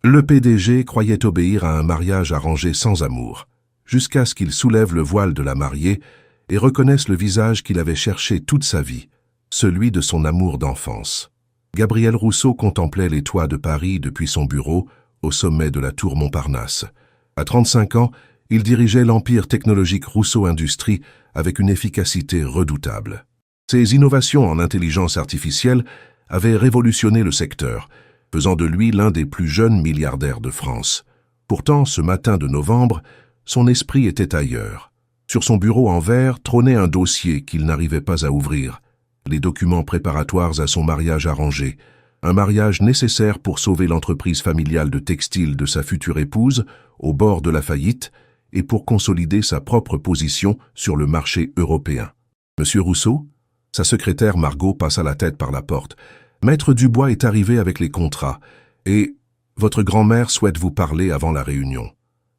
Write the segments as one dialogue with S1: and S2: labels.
S1: Le PDG croyait obéir à un mariage arrangé sans amour, jusqu'à ce qu'il soulève le voile de la mariée et reconnaisse le visage qu'il avait cherché toute sa vie, celui de son amour d'enfance. Gabriel Rousseau contemplait les toits de Paris depuis son bureau, au sommet de la tour Montparnasse. À 35 ans, il dirigeait l'empire technologique Rousseau Industries avec une efficacité redoutable. Ses innovations en intelligence artificielle avaient révolutionné le secteur, faisant de lui l'un des plus jeunes milliardaires de France. Pourtant, ce matin de novembre, son esprit était ailleurs. Sur son bureau en verre trônait un dossier qu'il n'arrivait pas à ouvrir. Les documents préparatoires à son mariage arrangé, un mariage nécessaire pour sauver l'entreprise familiale de textile de sa future épouse, au bord de la faillite, et pour consolider sa propre position sur le marché européen. Monsieur Rousseau, sa secrétaire Margot passa la tête par la porte. Maître Dubois est arrivé avec les contrats, et votre grand-mère souhaite vous parler avant la réunion.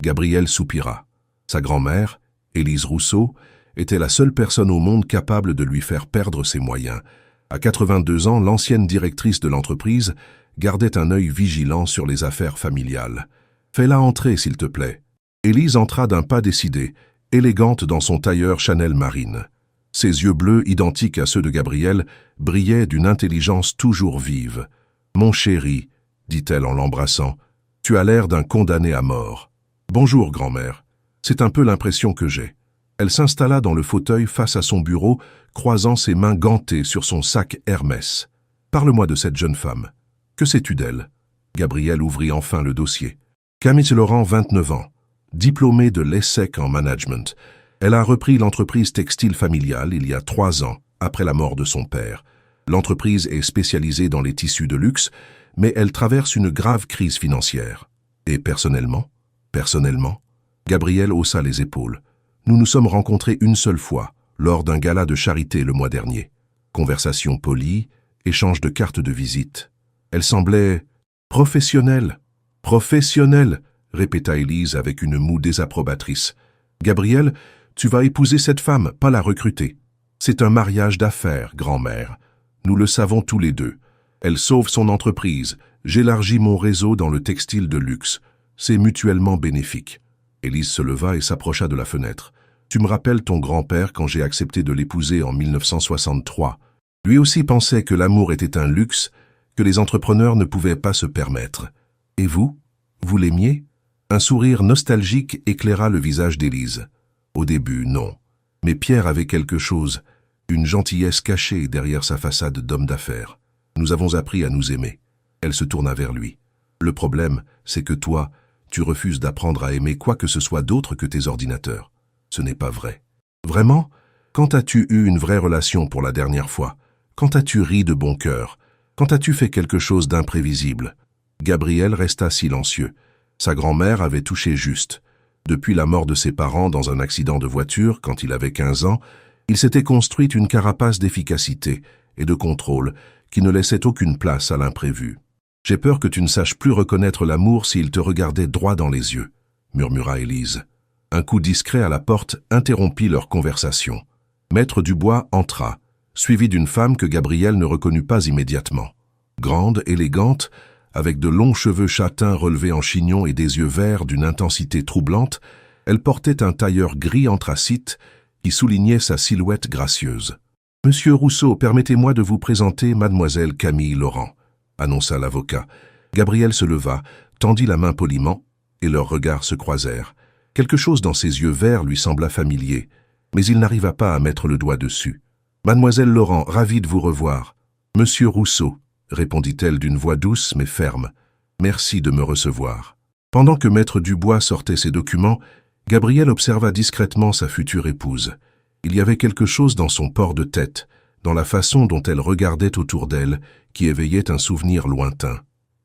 S1: Gabriel soupira. Sa grand-mère, Élise Rousseau, était la seule personne au monde capable de lui faire perdre ses moyens. À 82 ans, l'ancienne directrice de l'entreprise gardait un œil vigilant sur les affaires familiales. « Fais-la entrer, s'il te plaît. » Élise entra d'un pas décidé, élégante dans son tailleur Chanel marine. Ses yeux bleus, identiques à ceux de Gabriel, brillaient d'une intelligence toujours vive. « Mon chéri, » dit-elle en l'embrassant, « tu as l'air d'un condamné à mort. »« Bonjour, grand-mère. C'est un peu l'impression que j'ai. » Elle s'installa dans le fauteuil face à son bureau, croisant ses mains gantées sur son sac Hermès. « Parle-moi de cette jeune femme. Que sais-tu d'elle » Gabriel ouvrit enfin le dossier. Camille Laurent, 29 ans. Diplômée de l'ESSEC en management. Elle a repris l'entreprise textile familiale il y a 3 ans, après la mort de son père. L'entreprise est spécialisée dans les tissus de luxe, mais elle traverse une grave crise financière. Et personnellement, Gabriel haussa les épaules. Nous nous sommes rencontrés une seule fois, lors d'un gala de charité le mois dernier. Conversation polie, échange de cartes de visite. Elle semblait professionnelle, répéta Élise avec une moue désapprobatrice. Gabriel, tu vas épouser cette femme, pas la recruter. C'est un mariage d'affaires, grand-mère. Nous le savons tous les deux. Elle sauve son entreprise, j'élargis mon réseau dans le textile de luxe. C'est mutuellement bénéfique. Élise se leva et s'approcha de la fenêtre. Tu me rappelles ton grand-père quand j'ai accepté de l'épouser en 1963. Lui aussi pensait que l'amour était un luxe que les entrepreneurs ne pouvaient pas se permettre. Et vous l'aimiez? Un sourire nostalgique éclaira le visage d'Élise. Au début, non. Mais Pierre avait quelque chose, une gentillesse cachée derrière sa façade d'homme d'affaires. Nous avons appris à nous aimer. Elle se tourna vers lui. Le problème, c'est que toi, tu refuses d'apprendre à aimer quoi que ce soit d'autre que tes ordinateurs. Ce n'est pas vrai. Vraiment? Quand as-tu eu une vraie relation pour la dernière fois? Quand as-tu ri de bon cœur? Quand as-tu fait quelque chose d'imprévisible? Gabriel resta silencieux. Sa grand-mère avait touché juste. Depuis la mort de ses parents dans un accident de voiture, quand il avait 15 ans, il s'était construit une carapace d'efficacité et de contrôle qui ne laissait aucune place à l'imprévu. « J'ai peur que tu ne saches plus reconnaître l'amour s'il te regardait droit dans les yeux, » murmura Élise. Un coup discret à la porte interrompit leur conversation. Maître Dubois entra, suivi d'une femme que Gabriel ne reconnut pas immédiatement. Grande, élégante, avec de longs cheveux châtains relevés en chignon et des yeux verts d'une intensité troublante, elle portait un tailleur gris anthracite qui soulignait sa silhouette gracieuse. « Monsieur Rousseau, permettez-moi de vous présenter Mademoiselle Camille Laurent », annonça l'avocat. Gabriel se leva, tendit la main poliment, et leurs regards se croisèrent. Quelque chose dans ses yeux verts lui sembla familier, mais il n'arriva pas à mettre le doigt dessus. « Mademoiselle Laurent, ravie de vous revoir. »« Monsieur Rousseau », répondit-elle d'une voix douce mais ferme. « Merci de me recevoir. » Pendant que Maître Dubois sortait ses documents, Gabriel observa discrètement sa future épouse. Il y avait quelque chose dans son port de tête, dans la façon dont elle regardait autour d'elle, qui éveillait un souvenir lointain.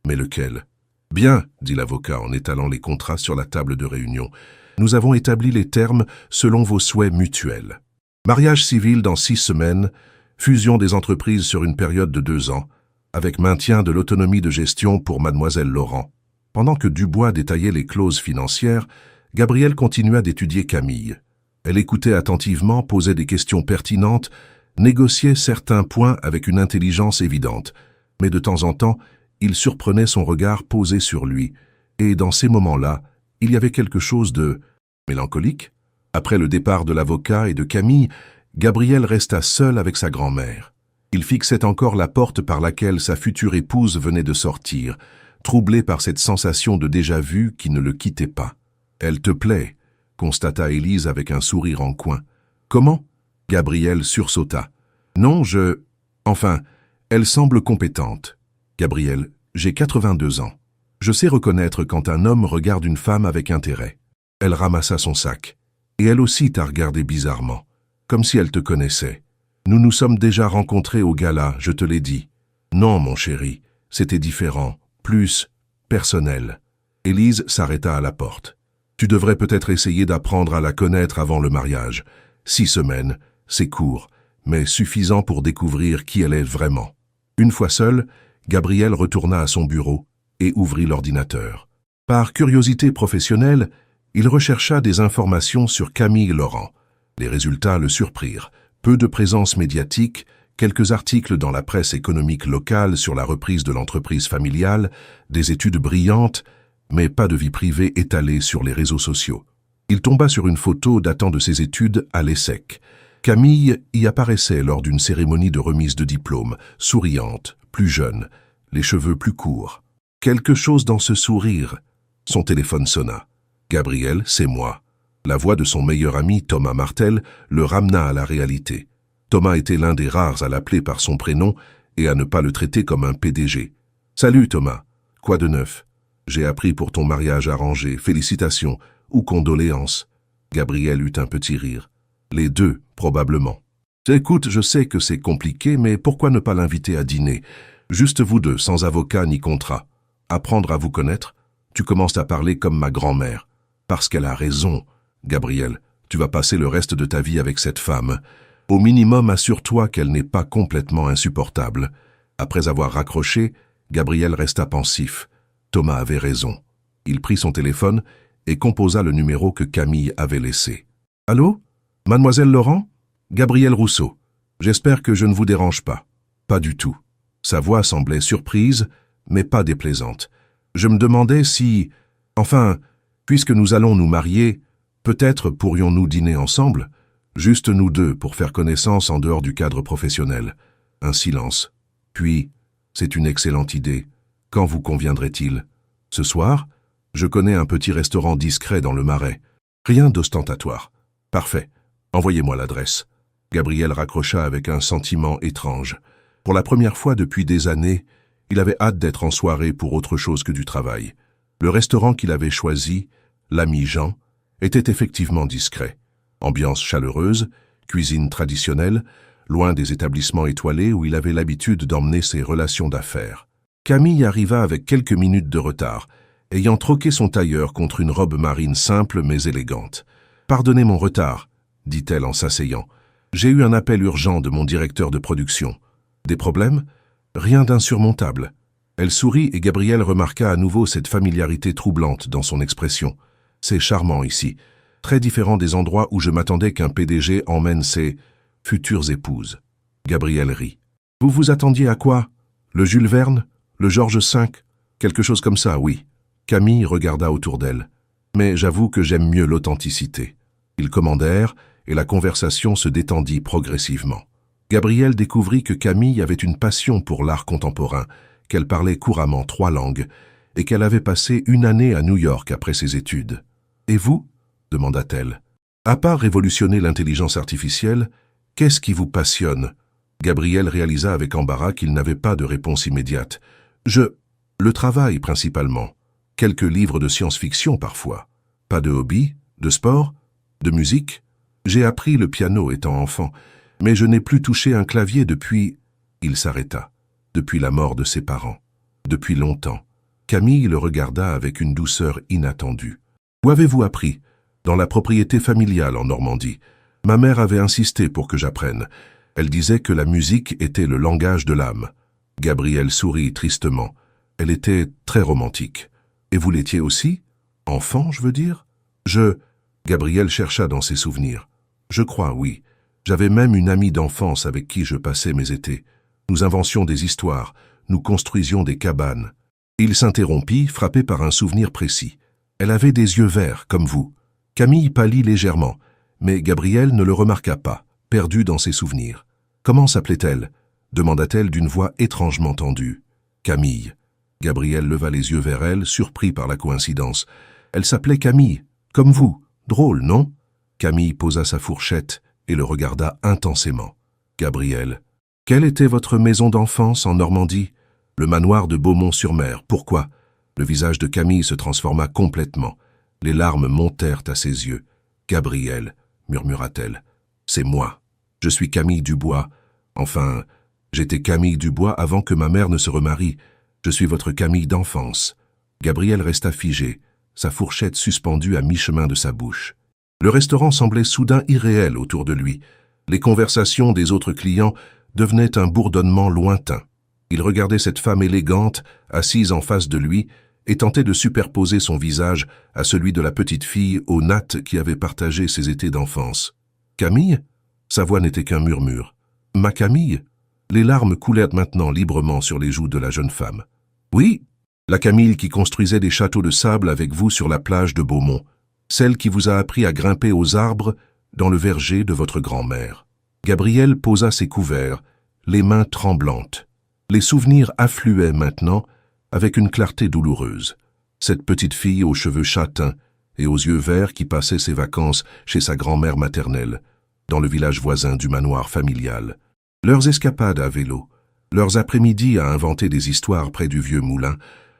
S1: Mais lequel? « Bien, » dit l'avocat en étalant les contrats sur la table de réunion. « Nous avons établi les termes selon vos souhaits mutuels. Mariage civil dans 6 semaines, fusion des entreprises sur une période de 2 ans, avec maintien de l'autonomie de gestion pour Mademoiselle Laurent. » Pendant que Dubois détaillait les clauses financières, Gabriel continua d'étudier Camille. Elle écoutait attentivement, posait des questions pertinentes, négociait certains points avec une intelligence évidente, mais de temps en temps, il surprenait son regard posé sur lui, Et dans ces moments-là, il y avait quelque chose de mélancolique. Après le départ de l'avocat et de Camille, Gabriel resta seul avec sa grand-mère. Il fixait encore la porte par laquelle sa future épouse venait de sortir, troublé par cette sensation de déjà-vu qui ne le quittait pas. « Elle te plaît », constata Élise avec un sourire en coin. « Comment ?» Gabriel sursauta. « Non, Enfin, elle semble compétente. Gabriel, j'ai 82 ans. Je sais reconnaître quand un homme regarde une femme avec intérêt. » Elle ramassa son sac. « Et elle aussi t'a regardé bizarrement, comme si elle te connaissait. Nous nous sommes déjà rencontrés au gala, je te l'ai dit. » « Non, mon chéri, c'était différent, plus personnel. » Élise s'arrêta à la porte. « Tu devrais peut-être essayer d'apprendre à la connaître avant le mariage. 6 semaines, c'est court, mais suffisant pour découvrir qui elle est vraiment. » Une fois seul, Gabriel retourna à son bureau et ouvrit l'ordinateur. Par curiosité professionnelle, il rechercha des informations sur Camille Laurent. Les résultats le surprirent. Peu de présence médiatique, quelques articles dans la presse économique locale sur la reprise de l'entreprise familiale, des études brillantes, mais pas de vie privée étalée sur les réseaux sociaux. Il tomba sur une photo datant de ses études à l'ESSEC. Camille y apparaissait lors d'une cérémonie de remise de diplôme, souriante, plus jeune, les cheveux plus courts. Quelque chose dans ce sourire. Son téléphone sonna. « Gabriel, c'est moi. » La voix de son meilleur ami, Thomas Martel, le ramena à la réalité. Thomas était l'un des rares à l'appeler par son prénom et à ne pas le traiter comme un PDG. « Salut Thomas, quoi de neuf? J'ai appris pour ton mariage arrangé, félicitations ou condoléances. » Gabriel eut un petit rire. « Les deux, probablement. »« Écoute, je sais que c'est compliqué, mais pourquoi ne pas l'inviter à dîner? Juste vous deux, sans avocat ni contrat. Apprendre à vous connaître? Tu commences à parler comme ma grand-mère. Parce qu'elle a raison. Gabriel, tu vas passer le reste de ta vie avec cette femme. Au minimum, assure-toi qu'elle n'est pas complètement insupportable. » Après avoir raccroché, Gabriel resta pensif. Thomas avait raison. Il prit son téléphone et composa le numéro que Camille avait laissé. « Allô? Mademoiselle Laurent? Gabriel Rousseau. J'espère que je ne vous dérange pas. » Pas du tout. Sa voix semblait surprise, mais pas déplaisante. Je me demandais si... Enfin, puisque nous allons nous marier, peut-être pourrions-nous dîner ensemble? Juste nous deux pour faire connaissance en dehors du cadre professionnel. Un silence. Puis, c'est une excellente idée. Quand vous conviendrait-il? Ce soir? Je connais un petit restaurant discret dans le Marais. Rien d'ostentatoire. Parfait. Envoyez-moi l'adresse. Gabriel raccrocha avec un sentiment étrange. Pour la première fois depuis des années, il avait hâte d'être en soirée pour autre chose que du travail. Le restaurant qu'il avait choisi, l'ami Jean, était effectivement discret. Ambiance chaleureuse, cuisine traditionnelle, loin des établissements étoilés où il avait l'habitude d'emmener ses relations d'affaires. Camille arriva avec quelques minutes de retard, ayant troqué son tailleur contre une robe marine simple mais élégante. « Pardonnez mon retard », dit-elle en s'asseyant. « J'ai eu un appel urgent de mon directeur de production. Des problèmes? Rien d'insurmontable. » Elle sourit et Gabriel remarqua à nouveau cette familiarité troublante dans son expression. « C'est charmant ici, très différent des endroits où je m'attendais qu'un PDG emmène ses futures épouses. » Gabriel rit. « Vous vous attendiez à quoi? Le Jules Verne? Le Georges V? Quelque chose comme ça, oui. » Camille regarda autour d'elle. « Mais j'avoue que j'aime mieux l'authenticité. » Ils commandèrent et la conversation se détendit progressivement. Gabriel découvrit que Camille avait une passion pour l'art contemporain, qu'elle parlait couramment 3 langues et qu'elle avait passé 1 année à New York après ses études. « Et vous ?» demanda-t-elle. « À part révolutionner l'intelligence artificielle, qu'est-ce qui vous passionne ?» Gabriel réalisa avec embarras qu'il n'avait pas de réponse immédiate. « Le travail principalement. Quelques livres de science-fiction parfois. Pas de hobby, de sport, de musique. J'ai appris le piano étant enfant, mais je n'ai plus touché un clavier depuis... » Il s'arrêta. Depuis la mort de ses parents. Depuis longtemps. Camille le regarda avec une douceur inattendue. « Où avez-vous appris ?»« Dans la propriété familiale en Normandie. Ma mère avait insisté pour que j'apprenne. Elle disait que la musique était le langage de l'âme. » Gabriel sourit tristement. Elle était très romantique. « Et vous l'étiez aussi? Enfant, je veux dire? » Gabriel chercha dans ses souvenirs. « Je crois, oui. J'avais même une amie d'enfance avec qui je passais mes étés. Nous inventions des histoires, nous construisions des cabanes. Il s'interrompit, frappé par un souvenir précis. Elle avait des yeux verts, comme vous. Camille pâlit légèrement, mais Gabriel ne le remarqua pas, perdu dans ses souvenirs. « Comment s'appelait-elle » demanda-t-elle d'une voix étrangement tendue. « Camille. » Gabriel leva les yeux vers elle, surpris par la coïncidence. « Elle s'appelait Camille, comme vous. Drôle, non ?» Camille posa sa fourchette et le regarda intensément. « Gabriel, quelle était votre maison d'enfance en Normandie ?»« Le manoir de Beaumont-sur-Mer. Pourquoi ?» Le visage de Camille se transforma complètement. Les larmes montèrent à ses yeux. « Gabriel, » murmura-t-elle, « c'est moi. Je suis Camille Dubois. Enfin, j'étais Camille Dubois avant que ma mère ne se remarie. Je suis votre Camille d'enfance. » Gabriel resta figé, sa fourchette suspendue à mi-chemin de sa bouche. Le restaurant semblait soudain irréel autour de lui. Les conversations des autres clients devenaient un bourdonnement lointain. Il regardait cette femme élégante, assise en face de lui, et tentait de superposer son visage à celui de la petite fille aux nattes qui avait partagé ses étés d'enfance. « Camille ?» Sa voix n'était qu'un murmure. « Ma Camille ?» Les larmes coulèrent maintenant librement sur les joues de la jeune femme. « Oui, la Camille qui construisait des châteaux de sable avec vous sur la plage de Beaumont, celle qui vous a appris à grimper aux arbres dans le verger de votre grand-mère. » Gabriel posa ses couverts, les mains tremblantes. Les souvenirs affluaient maintenant avec une clarté douloureuse. Cette petite fille aux cheveux châtains et aux yeux verts qui passait ses vacances chez sa grand-mère maternelle, dans le village voisin du manoir familial. Leurs escapades à vélo, leurs après-midi à inventer des histoires près du vieux moulin,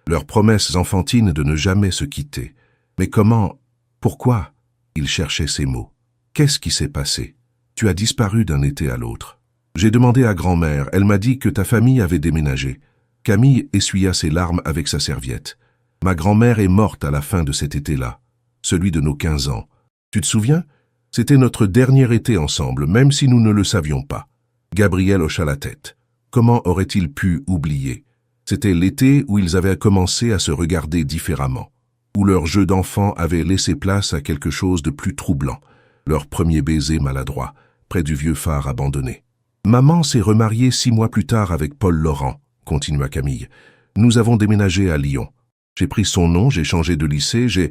S1: leurs promesses enfantines de ne jamais se quitter. Mais comment, pourquoi? Il cherchait ses mots. Qu'est-ce qui s'est passé? Tu as disparu d'un été à l'autre. J'ai demandé à grand-mère, elle m'a dit que ta famille avait déménagé. Camille essuya ses larmes avec sa serviette. Ma grand-mère est morte à la fin de cet été-là, celui de nos 15 ans. Tu te souviens? C'était notre dernier été ensemble, même si nous ne le savions pas. Gabriel hocha la tête. Comment aurait-il pu oublier? C'était l'été où ils avaient commencé à se regarder différemment, où leur jeu d'enfant avait laissé place à quelque chose de plus troublant, leur premier baiser maladroit, près du vieux phare abandonné. Maman s'est remariée 6 mois plus tard avec Paul Laurent, continua Camille. Nous avons déménagé à Lyon. J'ai pris son nom, j'ai changé de lycée, j'ai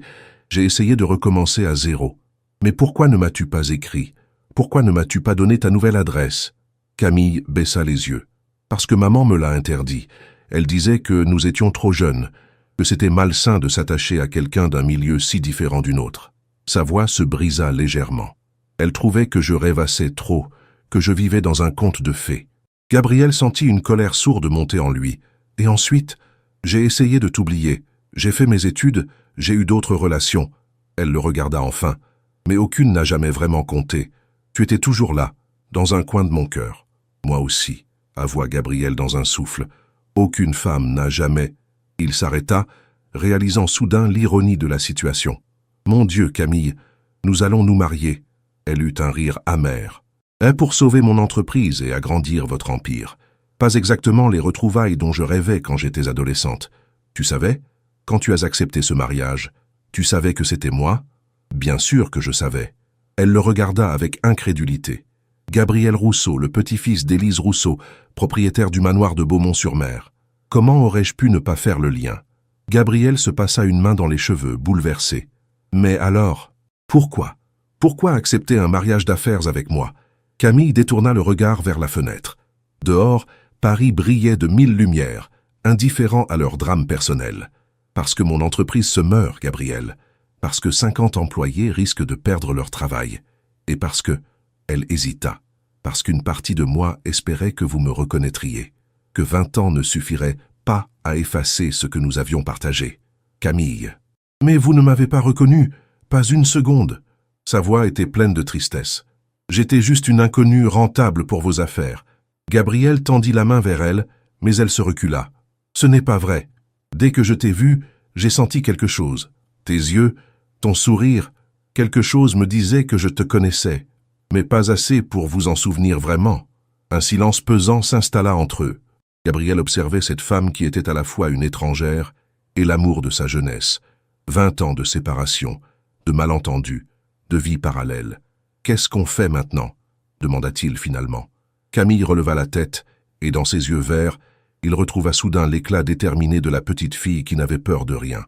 S1: essayé de recommencer à zéro. Mais pourquoi ne m'as-tu pas écrit? Pourquoi ne m'as-tu pas donné ta nouvelle adresse? Camille baissa les yeux. Parce que maman me l'a interdit. Elle disait que nous étions trop jeunes, que c'était malsain de s'attacher à quelqu'un d'un milieu si différent du nôtre. Sa voix se brisa légèrement. Elle trouvait que je rêvassais trop, que je vivais dans un conte de fées. Gabriel sentit une colère sourde monter en lui. Et ensuite, j'ai essayé de t'oublier. J'ai fait mes études, j'ai eu d'autres relations. Elle le regarda enfin. Mais aucune n'a jamais vraiment compté. Tu étais toujours là, dans un coin de mon cœur. Moi aussi, avoua Gabriel dans un souffle. Aucune femme n'a jamais... Il s'arrêta, réalisant soudain l'ironie de la situation. Mon Dieu, Camille, nous allons nous marier. Elle eut un rire amer. Pour sauver mon entreprise et agrandir votre empire. Pas exactement les retrouvailles dont je rêvais quand j'étais adolescente. Tu savais? Quand tu as accepté ce mariage, tu savais que c'était moi? Bien sûr que je savais. Elle le regarda avec incrédulité. Gabriel Rousseau, le petit-fils d'Élise Rousseau, propriétaire du manoir de Beaumont-sur-Mer. Comment aurais-je pu ne pas faire le lien? Gabriel se passa une main dans les cheveux, bouleversé. Mais alors, pourquoi? Pourquoi accepter un mariage d'affaires avec moi? Camille détourna le regard vers la fenêtre. Dehors, Paris brillait de 1000 lumières, indifférent à leur drame personnel. Parce que mon entreprise se meurt, Gabriel. Parce que 50 employés risquent de perdre leur travail. Et parce que... Elle hésita. Parce qu'une partie de moi espérait que vous me reconnaîtriez. Que 20 ans ne suffiraient pas à effacer ce que nous avions partagé. Camille. Mais vous ne m'avez pas reconnu, pas une seconde. Sa voix était pleine de tristesse. J'étais juste une inconnue rentable pour vos affaires. Gabriel tendit la main vers elle, mais elle se recula. Ce n'est pas vrai. Dès que je t'ai vue, j'ai senti quelque chose. Tes yeux, ton sourire, quelque chose me disait que je te connaissais, mais pas assez pour vous en souvenir vraiment. Un silence pesant s'installa entre eux. Gabriel observait cette femme qui était à la fois une étrangère et l'amour de sa jeunesse. 20 ans de séparation, de malentendus, de vie parallèle. « Qu'est-ce qu'on fait maintenant ?» demanda-t-il finalement. Camille releva la tête, et dans ses yeux verts, Il retrouva soudain l'éclat déterminé de la petite fille qui n'avait peur de rien.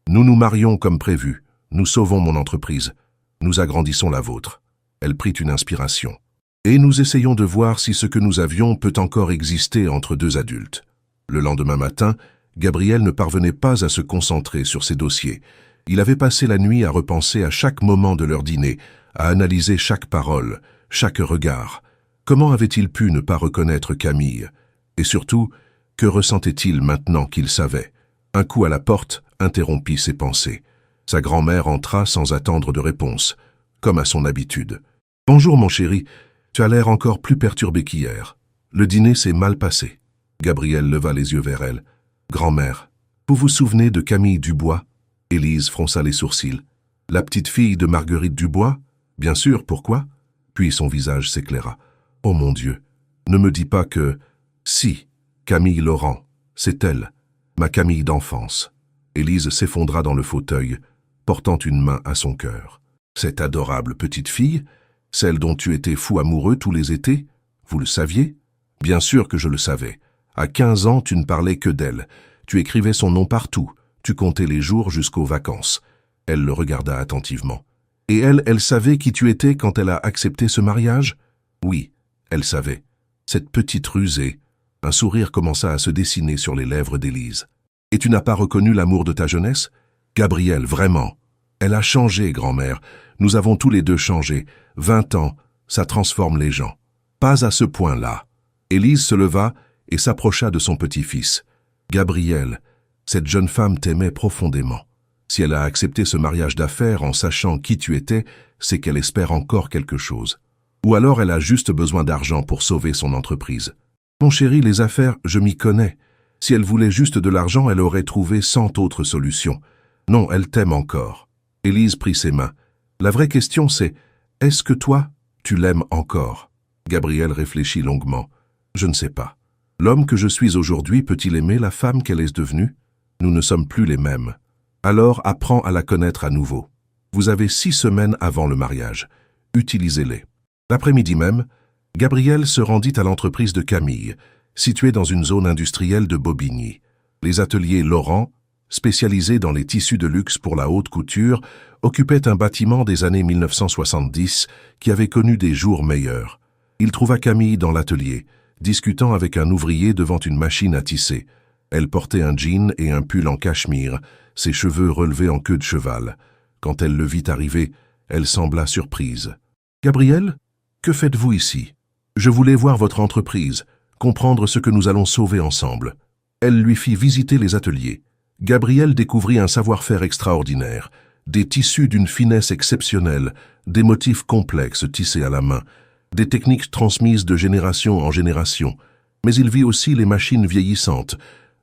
S1: Nous nous marions comme prévu. Nous sauvons mon entreprise. Nous agrandissons la vôtre. Elle prit une inspiration. Et nous essayons de voir si ce que nous avions peut encore exister entre deux adultes. Le lendemain matin, Gabriel ne parvenait pas à se concentrer sur ses dossiers. Il avait passé la nuit à repenser à chaque moment de leur dîner, à analyser chaque parole, chaque regard. Comment avait-il pu ne pas reconnaître Camille? Et surtout, que ressentait-il maintenant qu'il savait? Un coup à la porte interrompit ses pensées. Sa grand-mère entra sans attendre de réponse, comme à son habitude. « Bonjour mon chéri, tu as l'air encore plus perturbé qu'hier. Le dîner s'est mal passé. » Gabriel leva les yeux vers elle. « Grand-mère, vous vous souvenez de Camille Dubois ?» Élise fronça les sourcils. « La petite fille de Marguerite Dubois? Bien sûr, pourquoi ?» Puis son visage s'éclaira. « Oh mon Dieu, ne me dis pas que... » « Si, Camille Laurent, c'est elle, ma Camille d'enfance. » Élise s'effondra dans le fauteuil, portant une main à son cœur. « Cette adorable petite fille, celle dont tu étais fou amoureux tous les étés, vous le saviez? » « Bien sûr que je le savais. À 15 ans, tu ne parlais que d'elle. Tu écrivais son nom partout. Tu comptais les jours jusqu'aux vacances. » Elle le regarda attentivement. « Et elle savait qui tu étais quand elle a accepté ce mariage? » « Oui, elle savait. Cette petite rusée. » Un sourire commença à se dessiner sur les lèvres d'Élise. « Et tu n'as pas reconnu l'amour de ta jeunesse? » « Gabriel, vraiment. Elle a changé, grand-mère. Nous avons tous les deux changé. 20 ans, ça transforme les gens. Pas à ce point-là. » Élise se leva et s'approcha de son petit-fils. « Gabriel, cette jeune femme t'aimait profondément. Si elle a accepté ce mariage d'affaires en sachant qui tu étais, c'est qu'elle espère encore quelque chose. Ou alors elle a juste besoin d'argent pour sauver son entreprise. Mon chéri, les affaires, je m'y connais. Si elle voulait juste de l'argent, elle aurait trouvé 100 autres solutions. Non, elle t'aime encore. » Élise prit ses mains. « La vraie question c'est, est-ce que toi, tu l'aimes encore ?» Gabriel réfléchit longuement. « Je ne sais pas. L'homme que je suis aujourd'hui peut-il aimer la femme qu'elle est devenue? Nous ne sommes plus les mêmes. Alors apprends à la connaître à nouveau. Vous avez 6 semaines avant le mariage. Utilisez-les. » L'après-midi même, Gabriel se rendit à l'entreprise de Camille, située dans une zone industrielle de Bobigny. Les ateliers Laurent, spécialisés dans les tissus de luxe pour la haute couture, occupaient un bâtiment des années 1970 qui avait connu des jours meilleurs. Il trouva Camille dans l'atelier, discutant avec un ouvrier devant une machine à tisser. Elle portait un jean et un pull en cachemire, ses cheveux relevés en queue de cheval. Quand elle le vit arriver, elle sembla surprise. « Gabriel, que faites-vous ici? Je voulais voir votre entreprise, comprendre ce que nous allons sauver ensemble. » Elle lui fit visiter les ateliers. Gabriel découvrit un savoir-faire extraordinaire, des tissus d'une finesse exceptionnelle, des motifs complexes tissés à la main, des techniques transmises de génération en génération. Mais il vit aussi les machines vieillissantes,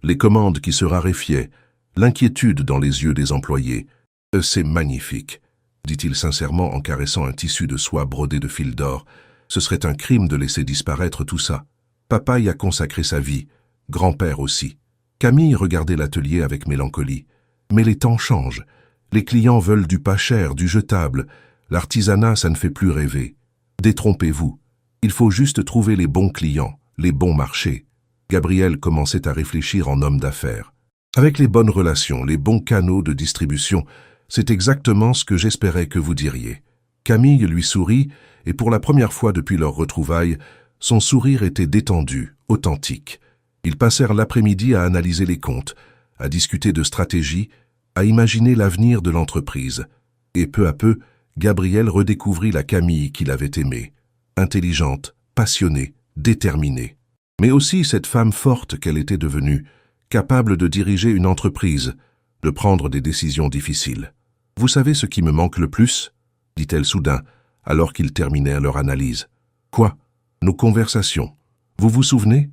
S1: les commandes qui se raréfiaient, l'inquiétude dans les yeux des employés. « C'est magnifique », dit-il sincèrement en caressant un tissu de soie brodé de fil d'or. « Ce serait un crime de laisser disparaître tout ça. Papa y a consacré sa vie, grand-père aussi. » Camille regardait l'atelier avec mélancolie. « Mais les temps changent. Les clients veulent du pas cher, du jetable. L'artisanat, ça ne fait plus rêver. Détrompez-vous. Il faut juste trouver les bons clients, les bons marchés. » Gabriel commençait à réfléchir en homme d'affaires. Avec les bonnes relations, les bons canaux de distribution, c'est exactement ce que j'espérais que vous diriez. Camille lui sourit, et pour la première fois depuis leur retrouvaille, son sourire était détendu, authentique. Ils passèrent l'après-midi à analyser les comptes, à discuter de stratégie, à imaginer l'avenir de l'entreprise. Et peu à peu, Gabriel redécouvrit la Camille qu'il avait aimée. Intelligente, passionnée, déterminée. Mais aussi cette femme forte qu'elle était devenue, capable de diriger une entreprise, de prendre des décisions difficiles. « Vous savez ce qui me manque le plus ?» dit-elle soudain, alors qu'ils terminèrent leur analyse. « Quoi ? Nos conversations. Vous vous souvenez ?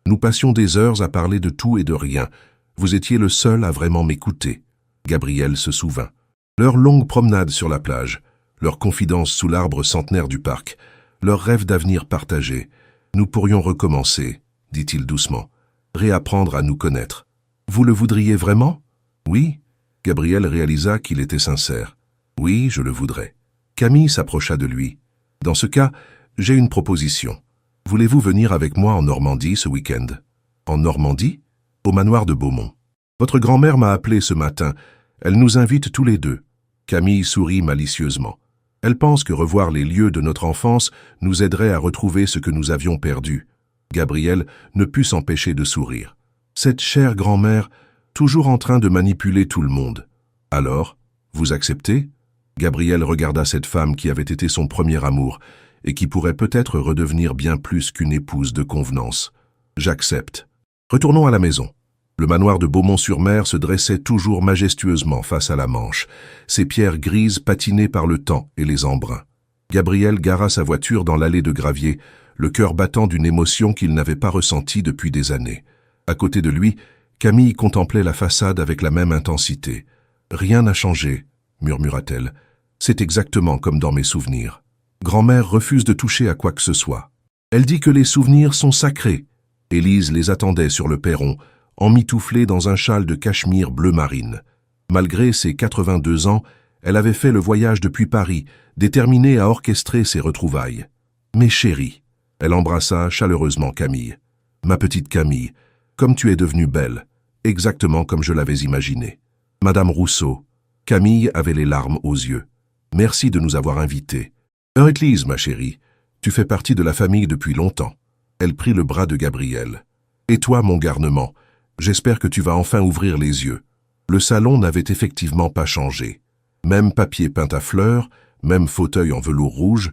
S1: Nous passions des heures à parler de tout et de rien. Vous étiez le seul à vraiment m'écouter. » Gabriel se souvint. Leur longue promenade sur la plage, leur confidence sous l'arbre centenaire du parc, leur rêve d'avenir partagé. « Nous pourrions recommencer, » dit-il doucement, « réapprendre à nous connaître. Vous le voudriez vraiment ? » « Oui. » Gabriel réalisa qu'il était sincère. « Oui, je le voudrais. » Camille s'approcha de lui. « Dans ce cas, j'ai une proposition. Voulez-vous venir avec moi en Normandie ce week-end ? » En Normandie? Au manoir de Beaumont. Votre grand-mère m'a appelé ce matin. Elle nous invite tous les deux. Camille sourit malicieusement. Elle pense que revoir les lieux de notre enfance nous aiderait à retrouver ce que nous avions perdu. Gabriel ne put s'empêcher de sourire. Cette chère grand-mère, toujours en train de manipuler tout le monde. Alors, vous acceptez? Gabriel regarda cette femme qui avait été son premier amour et qui pourrait peut-être redevenir bien plus qu'une épouse de convenance. J'accepte. Retournons à la maison. Le manoir de Beaumont-sur-Mer se dressait toujours majestueusement face à la Manche, ses pierres grises patinées par le temps et les embruns. Gabriel gara sa voiture dans l'allée de gravier, le cœur battant d'une émotion qu'il n'avait pas ressentie depuis des années. À côté de lui, Camille contemplait la façade avec la même intensité. « Rien n'a changé », murmura-t-elle. « C'est exactement comme dans mes souvenirs. Grand-mère refuse de toucher à quoi que ce soit. Elle dit que les souvenirs sont sacrés. » Élise les attendait sur le perron, emmitouflée dans un châle de cachemire bleu marine. Malgré ses 82 ans, elle avait fait le voyage depuis Paris, déterminée à orchestrer ses retrouvailles. « Mais chérie », elle embrassa chaleureusement Camille. « Ma petite Camille, comme tu es devenue belle, exactement comme je l'avais imaginé. Madame Rousseau. » Camille avait les larmes aux yeux. « Merci de nous avoir invités. Eurtlise, ma chérie, tu fais partie de la famille depuis longtemps. » Elle prit le bras de Gabriel. « Et toi, mon garnement, j'espère que tu vas enfin ouvrir les yeux. » Le salon n'avait effectivement pas changé. Même papier peint à fleurs, même fauteuil en velours rouge,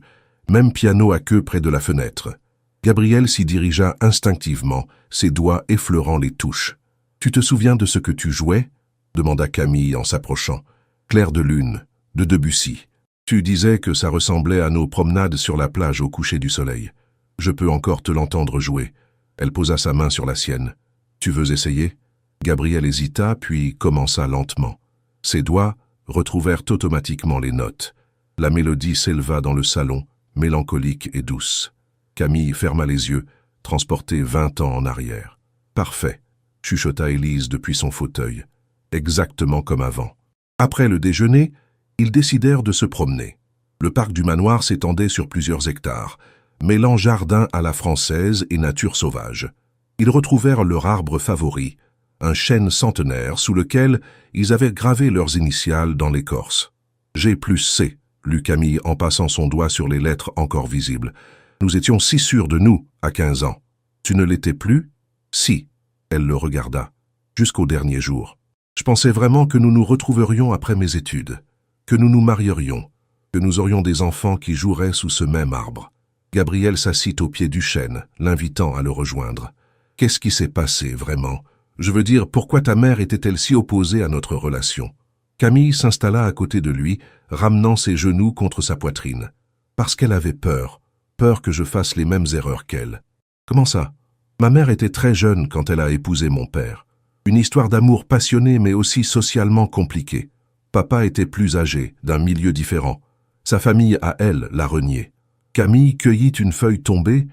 S1: même piano à queue près de la fenêtre. Gabriel s'y dirigea instinctivement, ses doigts effleurant les touches. « Tu te souviens de ce que tu jouais ?» demanda Camille en s'approchant. « Clair de lune, de Debussy. Tu disais que ça ressemblait à nos promenades sur la plage au coucher du soleil. Je peux encore te l'entendre jouer. » Elle posa sa main sur la sienne. « Tu veux essayer ?» Gabriel hésita, puis commença lentement. Ses doigts retrouvèrent automatiquement les notes. La mélodie s'éleva dans le salon, mélancolique et douce. Camille ferma les yeux, transportée 20 ans en arrière. « Parfait », chuchota Élise depuis son fauteuil. Exactement comme avant. Après le déjeuner, ils décidèrent de se promener. Le parc du manoir s'étendait sur plusieurs hectares, mêlant jardin à la française et nature sauvage. Ils retrouvèrent leur arbre favori, un chêne centenaire sous lequel ils avaient gravé leurs initiales dans l'écorce. « G plus C », lut Camille en passant son doigt sur les lettres encore visibles. « Nous étions si sûrs de nous, à 15 ans. Tu ne l'étais plus ?»« Si. » Elle le regarda. « Jusqu'au dernier jour. Je pensais vraiment que nous nous retrouverions après mes études, que nous nous marierions, que nous aurions des enfants qui joueraient sous ce même arbre. » Gabriel s'assit au pied du chêne, l'invitant à le rejoindre. « Qu'est-ce qui s'est passé, vraiment? Je veux dire, pourquoi ta mère était-elle si opposée à notre relation ?» Camille s'installa à côté de lui, ramenant ses genoux contre sa poitrine. « Parce qu'elle avait peur. Peur que je fasse les mêmes erreurs qu'elle. »« Comment ça? » Ma mère était très jeune quand elle a épousé mon père. Une histoire d'amour passionnée mais aussi socialement compliquée. Papa était plus âgé, d'un milieu différent. Sa famille à elle l'a renié. Camille cueillit une feuille tombée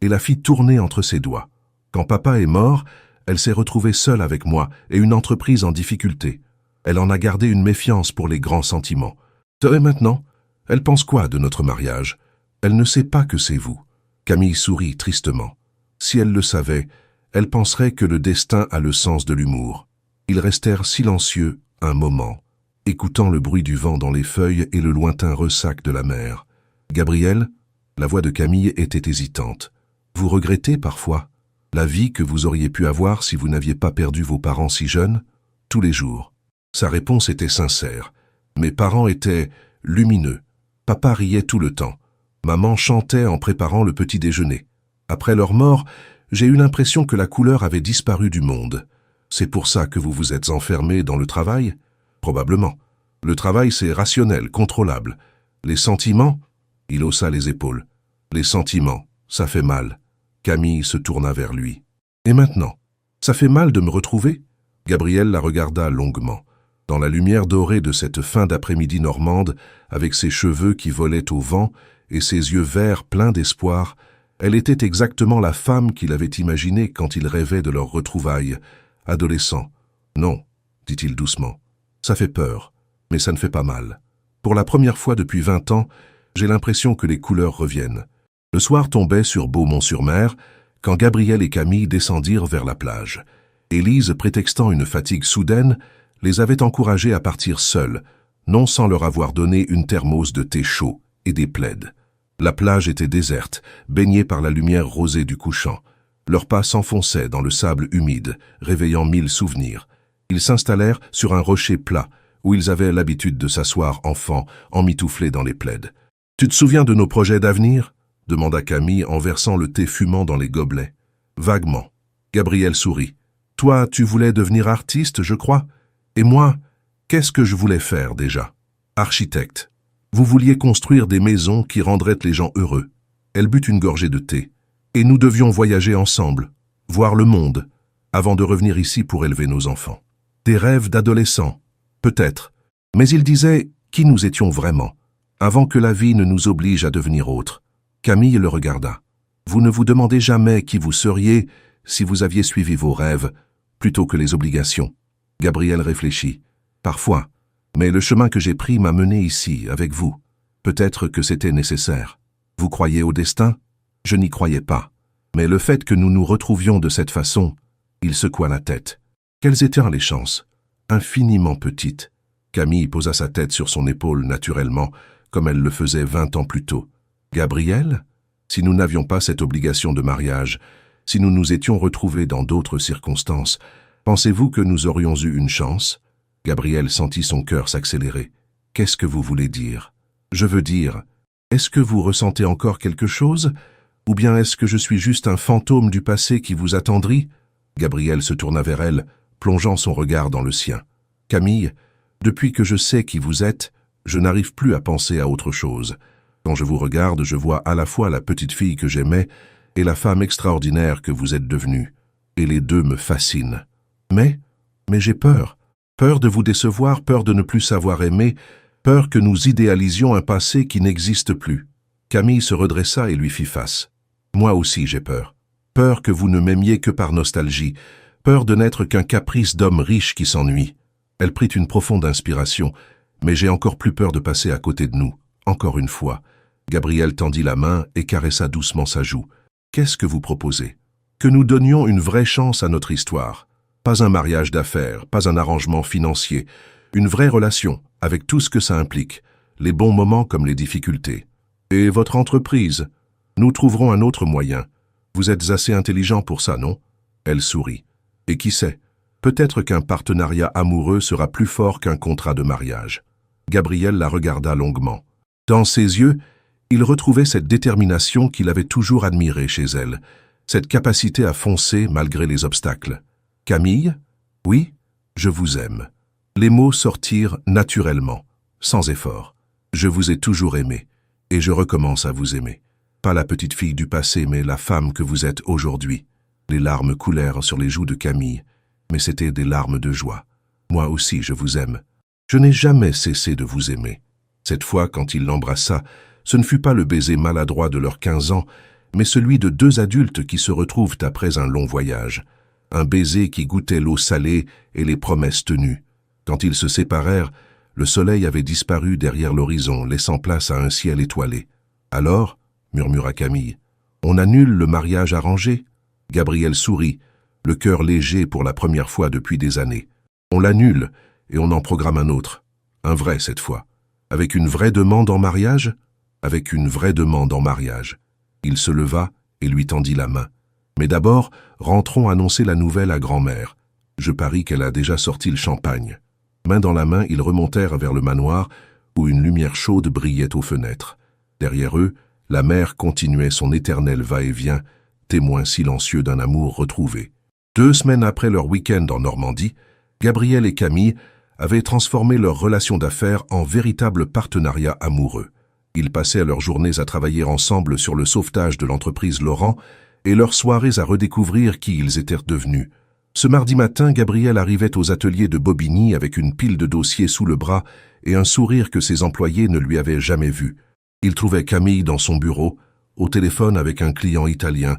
S1: et la fit tourner entre ses doigts. Quand papa est mort, elle s'est retrouvée seule avec moi et une entreprise en difficulté. Elle en a gardé une méfiance pour les grands sentiments. Et maintenant, elle pense quoi de notre mariage? Elle ne sait pas que c'est vous. Camille sourit tristement. Si elle le savait, elle penserait que le destin a le sens de l'humour. Ils restèrent silencieux un moment, écoutant le bruit du vent dans les feuilles et le lointain ressac de la mer. « Gabriel ?» La voix de Camille était hésitante. « Vous regrettez parfois la vie que vous auriez pu avoir si vous n'aviez pas perdu vos parents si jeunes? » Tous les jours. Sa réponse était sincère. Mes parents étaient lumineux. Papa riait tout le temps. Maman chantait en préparant le petit déjeuner. Après leur mort, j'ai eu l'impression que la couleur avait disparu du monde. C'est pour ça que vous vous êtes enfermé dans le travail? Probablement. Le travail, c'est rationnel, contrôlable. Les sentiments? Il haussa les épaules. Les sentiments, ça fait mal. Camille se tourna vers lui. Et maintenant? Ça fait mal de me retrouver? Gabriel la regarda longuement. Dans la lumière dorée de cette fin d'après-midi normande, avec ses cheveux qui volaient au vent et ses yeux verts pleins d'espoir, elle était exactement la femme qu'il avait imaginée quand il rêvait de leur retrouvailles. Adolescent. « Non, dit-il doucement. Ça fait peur, mais ça ne fait pas mal. Pour la première fois depuis 20 ans, j'ai l'impression que les couleurs reviennent. » Le soir tombait sur Beaumont-sur-Mer. quand Gabriel et Camille descendirent vers la plage. Élise, prétextant une fatigue soudaine, les avait encouragés à partir seuls, non sans leur avoir donné une thermos de thé chaud et des plaids. La plage était déserte, baignée par la lumière rosée du couchant. Leurs pas s'enfonçaient dans le sable humide, réveillant mille souvenirs. Ils s'installèrent sur un rocher plat, où ils avaient l'habitude de s'asseoir enfants, emmitouflés dans les plaids. « Tu te souviens de nos projets d'avenir » demanda Camille en versant le thé fumant dans les gobelets. Vaguement. Gabriel sourit. « Toi, tu voulais devenir artiste, je crois. Et moi, qu'est-ce que je voulais faire déjà? Architecte. Vous vouliez construire des maisons qui rendraient les gens heureux. » Elle but une gorgée de thé. « Et nous devions voyager ensemble, voir le monde, avant de revenir ici pour élever nos enfants. Des rêves d'adolescents, peut-être. Mais il disait qui nous étions vraiment, avant que la vie ne nous oblige à devenir autres. » Camille le regarda. « Vous ne vous demandez jamais qui vous seriez si vous aviez suivi vos rêves, plutôt que les obligations. » Gabriel réfléchit. « Parfois, mais le chemin que j'ai pris m'a mené ici, avec vous. Peut-être que c'était nécessaire. Vous croyez au destin? Je n'y croyais pas. Mais le fait que nous nous retrouvions de cette façon, il secoua la tête. Quelles étaient les chances? Infiniment petites. » Camille posa sa tête sur son épaule naturellement, comme elle le faisait 20 ans plus tôt. « Gabriel, si nous n'avions pas cette obligation de mariage, si nous nous étions retrouvés dans d'autres circonstances, pensez-vous que nous aurions eu une chance ?» Gabriel sentit son cœur s'accélérer. « Qu'est-ce que vous voulez dire? Je veux dire, est-ce que vous ressentez encore quelque chose? Ou bien est-ce que je suis juste un fantôme du passé qui vous attendrit ?» Gabriel se tourna vers elle, plongeant son regard dans le sien. « Camille, depuis que je sais qui vous êtes, je n'arrive plus à penser à autre chose. Quand je vous regarde, je vois à la fois la petite fille que j'aimais et la femme extraordinaire que vous êtes devenue. Et les deux me fascinent. Mais j'ai peur. Peur de vous décevoir, peur de ne plus savoir aimer, peur que nous idéalisions un passé qui n'existe plus. » Camille se redressa et lui fit face. « Moi aussi j'ai peur. Peur que vous ne m'aimiez que par nostalgie, peur de n'être qu'un caprice d'homme riche qui s'ennuie. » Elle prit une profonde inspiration, mais j'ai encore plus peur de passer à côté de nous, encore une fois. Gabriel tendit la main et caressa doucement sa joue. « Qu'est-ce que vous proposez? Que nous donnions une vraie chance à notre histoire. Pas un mariage d'affaires, pas un arrangement financier, une vraie relation, avec tout ce que ça implique, les bons moments comme les difficultés. Et votre entreprise? Nous trouverons un autre moyen. Vous êtes assez intelligent pour ça, non ?» Elle sourit. « Et qui sait? Peut-être qu'un partenariat amoureux sera plus fort qu'un contrat de mariage. » Gabriel la regarda longuement. Dans ses yeux, il retrouvait cette détermination qu'il avait toujours admirée chez elle, cette capacité à foncer malgré les obstacles. « Camille? Oui, je vous aime. » Les mots sortirent naturellement, sans effort. « Je vous ai toujours aimé, et je recommence à vous aimer. Pas la petite fille du passé, mais la femme que vous êtes aujourd'hui. » Les larmes coulèrent sur les joues de Camille, mais c'étaient des larmes de joie. « Moi aussi, je vous aime. Je n'ai jamais cessé de vous aimer. » Cette fois, quand il l'embrassa, ce ne fut pas le baiser maladroit de leurs 15 ans, mais celui de deux adultes qui se retrouvent après un long voyage. Un baiser qui goûtait l'eau salée et les promesses tenues. Quand ils se séparèrent, le soleil avait disparu derrière l'horizon, laissant place à un ciel étoilé. « Alors, » murmura Camille, « on annule le mariage arrangé ?» Gabriel sourit, le cœur léger pour la première fois depuis des années. « On l'annule et on en programme un autre. Un vrai cette fois. Avec une vraie demande en mariage ? Avec une vraie demande en mariage. » Il se leva et lui tendit la main. « Mais d'abord, rentrons annoncer la nouvelle à grand-mère. Je parie qu'elle a déjà sorti le champagne. » Main dans la main, ils remontèrent vers le manoir où une lumière chaude brillait aux fenêtres. Derrière eux, la mer continuait son éternel va-et-vient, témoin silencieux d'un amour retrouvé. 2 semaines après leur week-end en Normandie, Gabriel et Camille avaient transformé leur relation d'affaires en véritable partenariat amoureux. Ils passaient leurs journées à travailler ensemble sur le sauvetage de l'entreprise Laurent et leurs soirées à redécouvrir qui ils étaient devenus. Ce mardi matin, Gabriel arrivait aux ateliers de Bobigny avec une pile de dossiers sous le bras et un sourire que ses employés ne lui avaient jamais vu. Il trouvait Camille dans son bureau, au téléphone avec un client italien,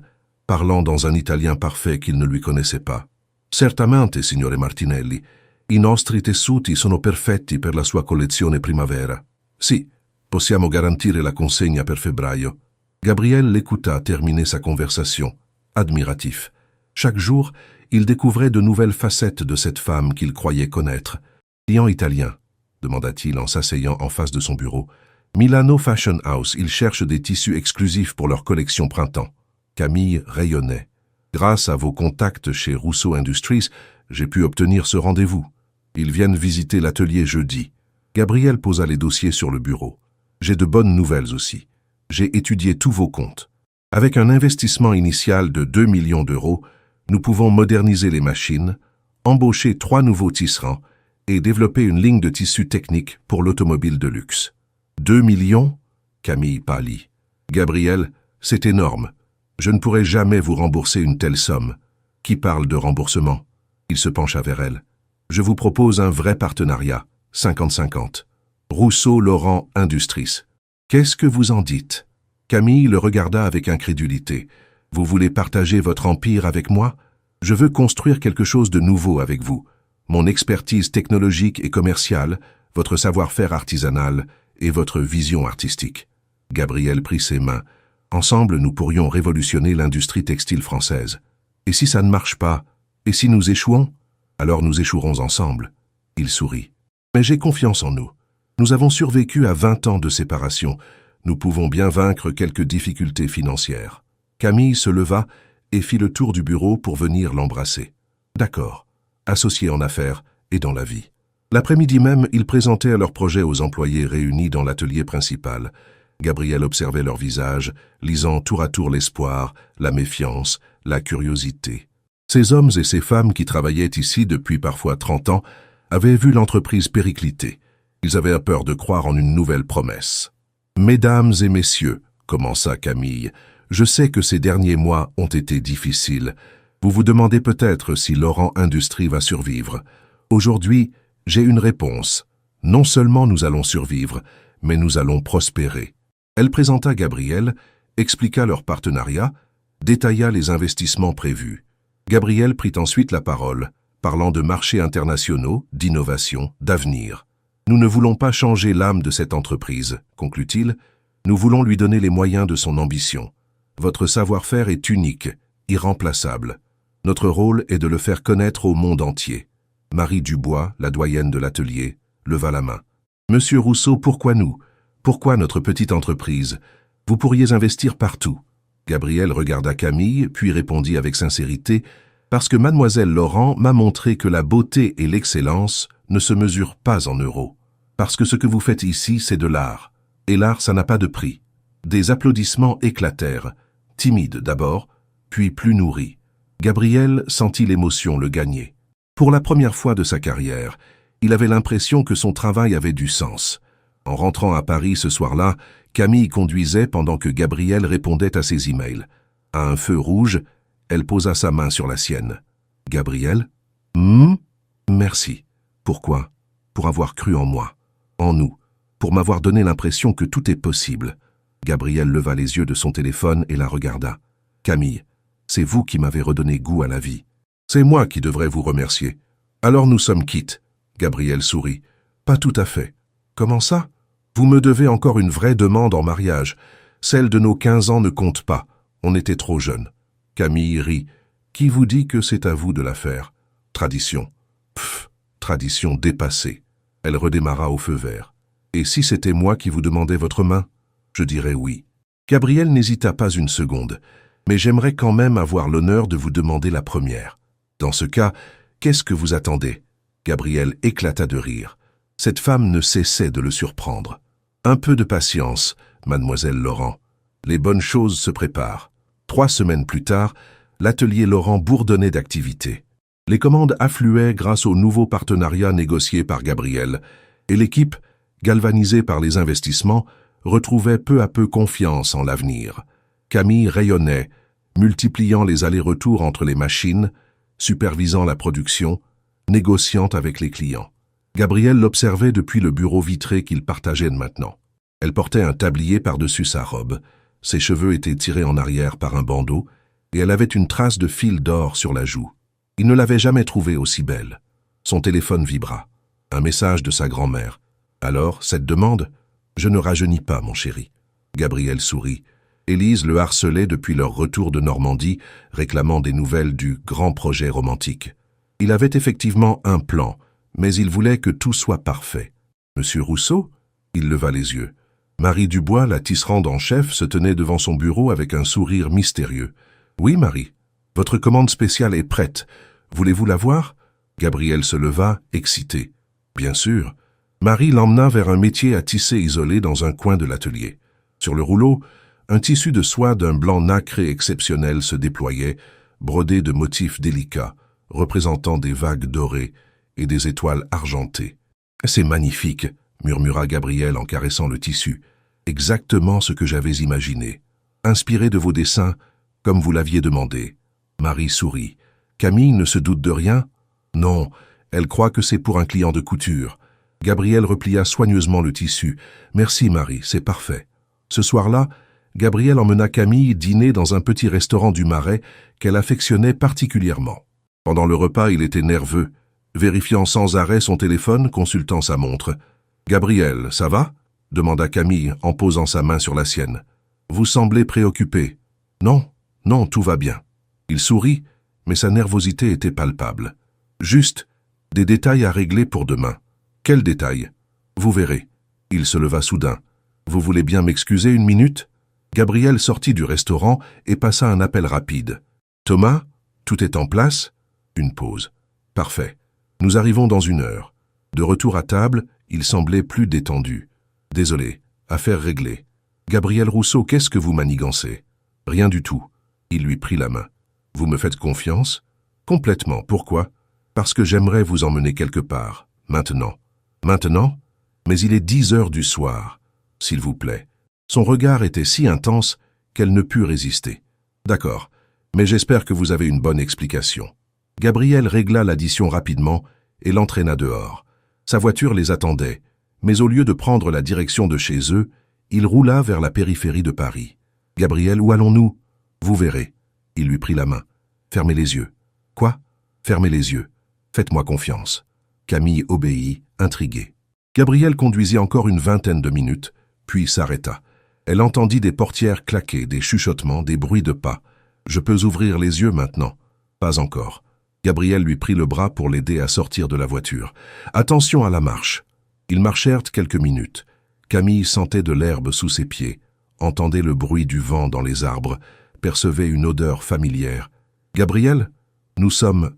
S1: parlant dans un italien parfait qu'il ne lui connaissait pas. « Certamente, signore Martinelli, i nostri tessuti sono perfetti per la sua collezione primavera. Sì, possiamo garantire la consegna per febbraio. » Gabriel l'écouta terminer sa conversation. « admiratif. Chaque jour, il découvrait de nouvelles facettes de cette femme qu'il croyait connaître. « Client italien ?» demanda-t-il en s'asseyant en face de son bureau. « Milano Fashion House, ils cherchent des tissus exclusifs pour leur collection printemps. » Camille rayonnait. « Grâce à vos contacts chez Rousseau Industries, j'ai pu obtenir ce rendez-vous. Ils viennent visiter l'atelier jeudi. » Gabriel posa les dossiers sur le bureau. « J'ai de bonnes nouvelles aussi. J'ai étudié tous vos comptes. Avec un investissement initial de 2 millions d'euros, nous pouvons moderniser les machines, embaucher 3 nouveaux tisserands et développer une ligne de tissus techniques pour l'automobile de luxe. 2 millions ? Camille pâlit. Gabriel, c'est énorme. Je ne pourrai jamais vous rembourser une telle somme. Qui parle de remboursement ? Il se pencha vers elle. Je vous propose un vrai partenariat, 50-50. Rousseau Laurent Industries. Qu'est-ce que vous en dites ? Camille le regarda avec incrédulité. Vous voulez partager votre empire avec moi ? Je veux construire quelque chose de nouveau avec vous. Mon expertise technologique et commerciale, votre savoir-faire artisanal et votre vision artistique. Gabriel prit ses mains. Ensemble, nous pourrions révolutionner l'industrie textile française. Et si ça ne marche pas ? Et si nous échouons ? Alors nous échouerons ensemble. Il sourit. Mais j'ai confiance en nous. Nous avons survécu à 20 ans de séparation. Nous pouvons bien vaincre quelques difficultés financières. Camille se leva et fit le tour du bureau pour venir l'embrasser. D'accord. Associés en affaires et dans la vie. L'après-midi même, ils présentaient leur projet aux employés réunis dans l'atelier principal. Gabriel observait leur visage, lisant tour à tour l'espoir, la méfiance, la curiosité. Ces hommes et ces femmes qui travaillaient ici depuis parfois 30 ans avaient vu l'entreprise péricliter. Ils avaient peur de croire en une nouvelle promesse. « Mesdames et messieurs, » commença Camille, « je sais que ces derniers mois ont été difficiles. Vous vous demandez peut-être si Laurent Industries va survivre. Aujourd'hui, j'ai une réponse. Non seulement nous allons survivre, mais nous allons prospérer. » Elle présenta Gabriel, expliqua leur partenariat, détailla les investissements prévus. Gabriel prit ensuite la parole, parlant de marchés internationaux, d'innovation, d'avenir. « Nous ne voulons pas changer l'âme de cette entreprise, » conclut-il. « Nous voulons lui donner les moyens de son ambition. Votre savoir-faire est unique, irremplaçable. Notre rôle est de le faire connaître au monde entier. » Marie Dubois, la doyenne de l'atelier, leva la main. « Monsieur Rousseau, pourquoi nous ? Pourquoi notre petite entreprise ? Vous pourriez investir partout. » Gabriel regarda Camille, puis répondit avec sincérité, « Parce que mademoiselle Laurent m'a montré que la beauté et l'excellence ne se mesurent pas en euros. Parce que ce que vous faites ici, c'est de l'art. Et l'art, ça n'a pas de prix. » Des applaudissements éclatèrent, timides d'abord, puis plus nourris. Gabriel sentit l'émotion le gagner. Pour la première fois de sa carrière, il avait l'impression que son travail avait du sens. En rentrant à Paris ce soir-là, Camille conduisait pendant que Gabriel répondait à ses emails. À un feu rouge, elle posa sa main sur la sienne. « Gabriel ? Merci. Pourquoi ? Pour avoir cru en moi, en nous, pour m'avoir donné l'impression que tout est possible. » Gabriel leva les yeux de son téléphone et la regarda. « Camille, c'est vous qui m'avez redonné goût à la vie. C'est moi qui devrais vous remercier. Alors nous sommes quittes. » Gabriel sourit. « Pas tout à fait. Comment ça ? Vous me devez encore une vraie demande en mariage. Celle de nos 15 ans ne compte pas. On était trop jeunes. » Camille rit. « Qui vous dit que c'est à vous de la faire ? Tradition. » Pfff, tradition dépassée. Elle redémarra au feu vert. « Et si c'était moi qui vous demandais votre main ? Je dirais oui. » Gabriel n'hésita pas une seconde. « Mais j'aimerais quand même avoir l'honneur de vous demander la première. Dans ce cas, qu'est-ce que vous attendez ?» Gabriel éclata de rire. Cette femme ne cessait de le surprendre. « Un peu de patience, mademoiselle Laurent. Les bonnes choses se préparent. » 3 semaines plus tard, l'atelier Laurent bourdonnait d'activité. Les commandes affluaient grâce au nouveau partenariat négocié par Gabriel, et l'équipe, galvanisée par les investissements, retrouvait peu à peu confiance en l'avenir. Camille rayonnait, multipliant les allers-retours entre les machines, supervisant la production, négociant avec les clients. Gabriel l'observait depuis le bureau vitré qu'il partageait maintenant. Elle portait un tablier par-dessus sa robe, ses cheveux étaient tirés en arrière par un bandeau, et elle avait une trace de fil d'or sur la joue. Il ne l'avait jamais trouvée aussi belle. Son téléphone vibra. Un message de sa grand-mère. « Alors, cette demande ? Je ne rajeunis pas, mon chéri. » Gabriel sourit. « Élise le harcelait depuis leur retour de Normandie, réclamant des nouvelles du grand projet romantique. Il avait effectivement un plan, mais il voulait que tout soit parfait. Monsieur Rousseau? Il leva les yeux. Marie Dubois, la tisserande en chef, se tenait devant son bureau avec un sourire mystérieux. « Oui, Marie. Votre commande spéciale est prête. Voulez-vous la voir ?» Gabriel se leva, excité. « Bien sûr. » Marie l'emmena vers un métier à tisser isolé dans un coin de l'atelier. Sur le rouleau, un tissu de soie d'un blanc nacré exceptionnel se déployait, brodé de motifs délicats, représentant des vagues dorées et des étoiles argentées. « C'est magnifique !» murmura Gabriel en caressant le tissu. « Exactement ce que j'avais imaginé. Inspiré de vos dessins, comme vous l'aviez demandé. » Marie sourit. « Camille ne se doute de rien ? » « Non, elle croit que c'est pour un client de couture. » Gabriel replia soigneusement le tissu. « Merci Marie, c'est parfait. » Ce soir-là, Gabriel emmena Camille dîner dans un petit restaurant du Marais qu'elle affectionnait particulièrement. Pendant le repas, il était nerveux, vérifiant sans arrêt son téléphone, consultant sa montre. « Gabriel, ça va ?» demanda Camille en posant sa main sur la sienne. « Vous semblez préoccupé. »« Non, non, tout va bien. » Il sourit, mais sa nervosité était palpable. « Juste, des détails à régler pour demain. »« Quels détails ?»« Vous verrez. » Il se leva soudain. « Vous voulez bien m'excuser une minute ?» Gabriel sortit du restaurant et passa un appel rapide. « Thomas, tout est en place ?» Une pause. « Parfait. Nous arrivons dans 1 heure. » De retour à table, il semblait plus détendu. « Désolé, affaire réglée. »« Gabriel Rousseau, qu'est-ce que vous manigancez ?»« Rien du tout. » Il lui prit la main. « Vous me faites confiance ?»« Complètement. Pourquoi ? » « Parce que j'aimerais vous emmener quelque part. Maintenant. »« Maintenant ? Mais il est 10 heures du soir. S'il vous plaît. » Son regard était si intense qu'elle ne put résister. « D'accord, mais j'espère que vous avez une bonne explication. » Gabriel régla l'addition rapidement et l'entraîna dehors. Sa voiture les attendait, mais au lieu de prendre la direction de chez eux, il roula vers la périphérie de Paris. « Gabriel, où allons-nous ?»« Vous verrez. » Il lui prit la main. « Fermez les yeux. »« Quoi ? » ?»« Fermez les yeux. Faites-moi confiance. » Camille obéit, intriguée. Gabriel conduisit encore une vingtaine de minutes, puis s'arrêta. Elle entendit des portières claquer, des chuchotements, des bruits de pas. « Je peux ouvrir les yeux maintenant ?»« Pas encore. » Gabriel lui prit le bras pour l'aider à sortir de la voiture. « Attention à la marche. » Ils marchèrent quelques minutes. Camille sentait de l'herbe sous ses pieds, entendait le bruit du vent dans les arbres, percevait une odeur familière. « Gabriel, nous sommes... »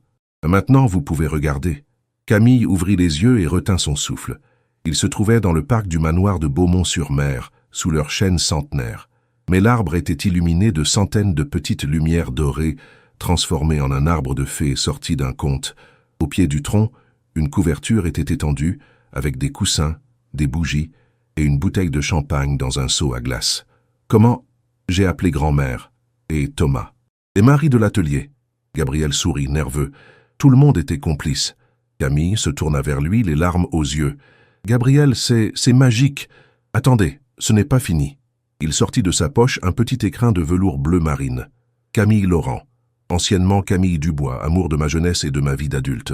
S1: « Maintenant, vous pouvez regarder. » Camille ouvrit les yeux et retint son souffle. Ils se trouvaient dans le parc du manoir de Beaumont-sur-Mer, sous leur chêne centenaire. Mais l'arbre était illuminé de centaines de petites lumières dorées, transformées en un arbre de fées sorti d'un conte. Au pied du tronc, une couverture était étendue, avec des coussins, des bougies et une bouteille de champagne dans un seau à glace. « Comment ?» J'ai appelé grand-mère et Thomas. « Et Marie de l'atelier ?» Gabriel sourit, nerveux. Tout le monde était complice. Camille se tourna vers lui, les larmes aux yeux. « Gabriel, c'est magique. Attendez, ce n'est pas fini. » Il sortit de sa poche un petit écrin de velours bleu marine. « Camille Laurent, anciennement Camille Dubois, amour de ma jeunesse et de ma vie d'adulte. »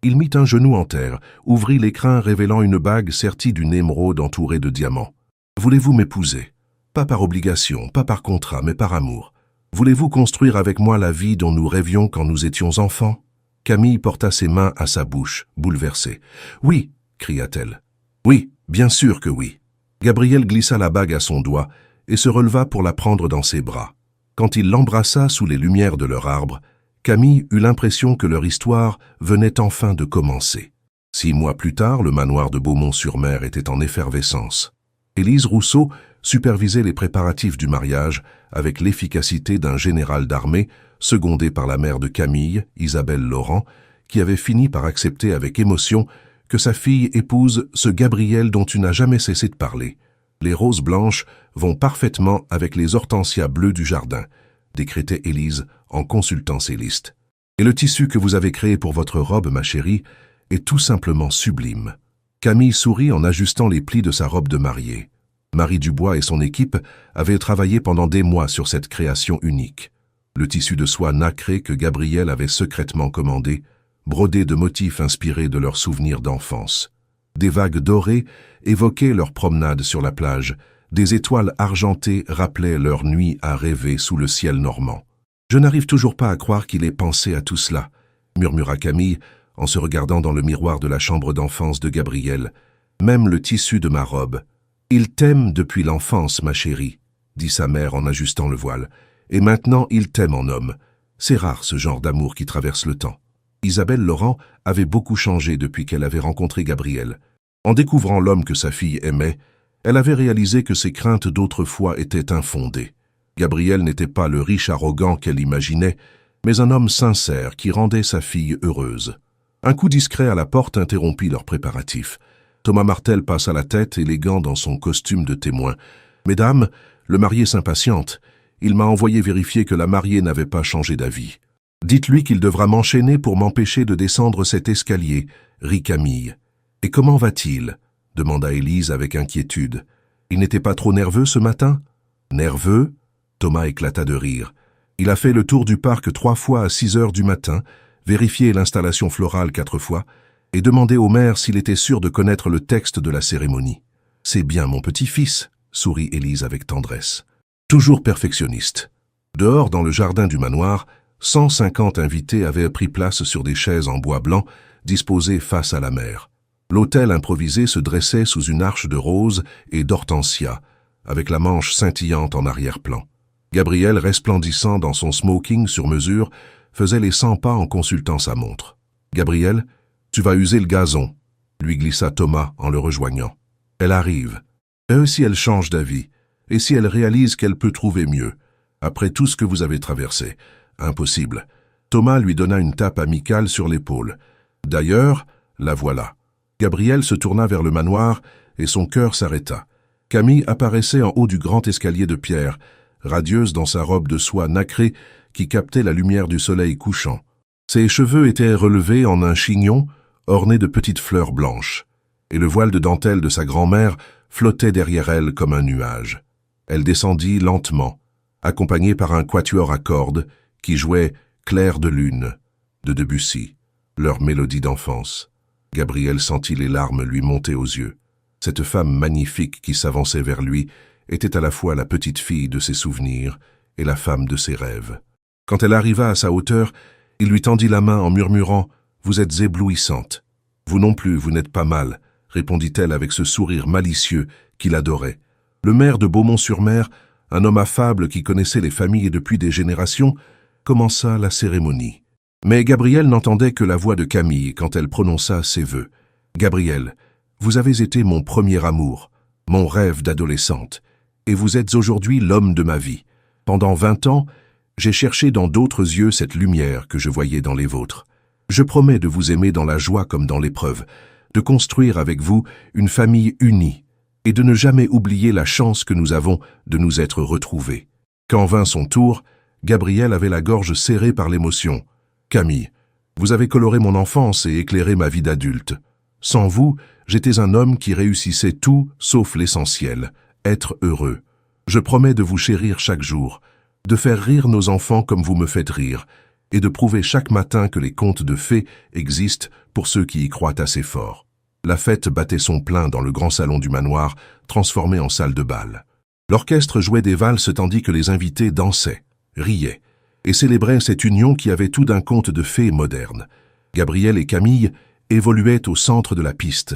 S1: Il mit un genou en terre, ouvrit l'écrin révélant une bague sertie d'une émeraude entourée de diamants. « Voulez-vous m'épouser? Pas par obligation, pas par contrat, mais par amour. Voulez-vous construire avec moi la vie dont nous rêvions quand nous étions enfants ?» Camille porta ses mains à sa bouche, bouleversée. « Oui !» cria-t-elle. « Oui, bien sûr que oui. » Gabriel glissa la bague à son doigt et se releva pour la prendre dans ses bras. Quand il l'embrassa sous les lumières de leur arbre, Camille eut l'impression que leur histoire venait enfin de commencer. 6 mois plus tard, le manoir de Beaumont-sur-Mer était en effervescence. Élise Rousseau supervisait les préparatifs du mariage avec l'efficacité d'un général d'armée, secondé par la mère de Camille, Isabelle Laurent, qui avait fini par accepter avec émotion que sa fille épouse ce Gabriel dont tu n'as jamais cessé de parler. Les roses blanches vont parfaitement avec les hortensias bleues du jardin, décrétait Élise en consultant ses listes. Et le tissu que vous avez créé pour votre robe, ma chérie, est tout simplement sublime. Camille sourit en ajustant les plis de sa robe de mariée. Marie Dubois et son équipe avaient travaillé pendant des mois sur cette création unique. Le tissu de soie nacré que Gabriel avait secrètement commandé, brodé de motifs inspirés de leurs souvenirs d'enfance. Des vagues dorées évoquaient leur promenade sur la plage, Des étoiles argentées rappelaient leur nuit à rêver sous le ciel normand. « Je n'arrive toujours pas à croire qu'il ait pensé à tout cela, » murmura Camille en se regardant dans le miroir de la chambre d'enfance de Gabriel. « Même le tissu de ma robe. »« Il t'aime depuis l'enfance, ma chérie, » dit sa mère en ajustant le voile. « Et maintenant, il t'aime en homme. C'est rare ce genre d'amour qui traverse le temps. » Isabelle Laurent avait beaucoup changé depuis qu'elle avait rencontré Gabriel. En découvrant l'homme que sa fille aimait, elle avait réalisé que ses craintes d'autrefois étaient infondées. Gabriel n'était pas le riche arrogant qu'elle imaginait, mais un homme sincère qui rendait sa fille heureuse. Un coup discret à la porte interrompit leurs préparatifs. Thomas Martel passa la tête, élégant dans son costume de témoin. « Mesdames, le marié s'impatiente. Il m'a envoyé vérifier que la mariée n'avait pas changé d'avis. Dites-lui qu'il devra m'enchaîner pour m'empêcher de descendre cet escalier, » rit Camille. « Et comment va-t-il » demanda Élise avec inquiétude. « Il n'était pas trop nerveux ce matin ?»« Nerveux ?» Thomas éclata de rire. « Il a fait le tour du parc 3 fois à 6 heures du matin, vérifié l'installation florale 4 fois, et demandé au maire s'il était sûr de connaître le texte de la cérémonie. « C'est bien mon petit-fils » sourit Élise avec tendresse. Toujours perfectionniste. Dehors, dans le jardin du manoir, 150 invités avaient pris place sur des chaises en bois blanc, disposées face à la mer. L'autel improvisé se dressait sous une arche de roses et d'hortensias, avec la Manche scintillante en arrière-plan. Gabriel, resplendissant dans son smoking sur mesure, faisait les 100 pas en consultant sa montre. « Gabriel, tu vas user le gazon », lui glissa Thomas en le rejoignant. « Elle arrive. Et si elle change d'avis, et si elle réalise qu'elle peut trouver mieux, après tout ce que vous avez traversé, impossible. » Thomas lui donna une tape amicale sur l'épaule. D'ailleurs, la voilà. Gabriel se tourna vers le manoir et son cœur s'arrêta. Camille apparaissait en haut du grand escalier de pierre, radieuse dans sa robe de soie nacrée qui captait la lumière du soleil couchant. Ses cheveux étaient relevés en un chignon orné de petites fleurs blanches, et le voile de dentelle de sa grand-mère flottait derrière elle comme un nuage. Elle descendit lentement, accompagnée par un quatuor à cordes qui jouait « Clair de lune » de Debussy, leur mélodie d'enfance. Gabriel sentit les larmes lui monter aux yeux. Cette femme magnifique qui s'avançait vers lui était à la fois la petite fille de ses souvenirs et la femme de ses rêves. Quand elle arriva à sa hauteur, il lui tendit la main en murmurant « Vous êtes éblouissante. »« Vous non plus, vous n'êtes pas mal, » répondit-elle avec ce sourire malicieux qu'il adorait. Le maire de Beaumont-sur-Mer, un homme affable qui connaissait les familles depuis des générations, commença la cérémonie. Mais Gabriel n'entendait que la voix de Camille quand elle prononça ses vœux. « Gabriel, vous avez été mon premier amour, mon rêve d'adolescente, et vous êtes aujourd'hui l'homme de ma vie. Pendant 20 ans, j'ai cherché dans d'autres yeux cette lumière que je voyais dans les vôtres. Je promets de vous aimer dans la joie comme dans l'épreuve, de construire avec vous une famille unie, et de ne jamais oublier la chance que nous avons de nous être retrouvés. » Quand vint son tour, Gabriel avait la gorge serrée par l'émotion. « Camille, vous avez coloré mon enfance et éclairé ma vie d'adulte. Sans vous, j'étais un homme qui réussissait tout sauf l'essentiel, être heureux. Je promets de vous chérir chaque jour, de faire rire nos enfants comme vous me faites rire, et de prouver chaque matin que les contes de fées existent pour ceux qui y croient assez fort. » La fête battait son plein dans le grand salon du manoir, transformé en salle de bal. L'orchestre jouait des valses tandis que les invités dansaient, riaient, et célébraient cette union qui avait tout d'un conte de fées moderne. Gabriel et Camille évoluaient au centre de la piste,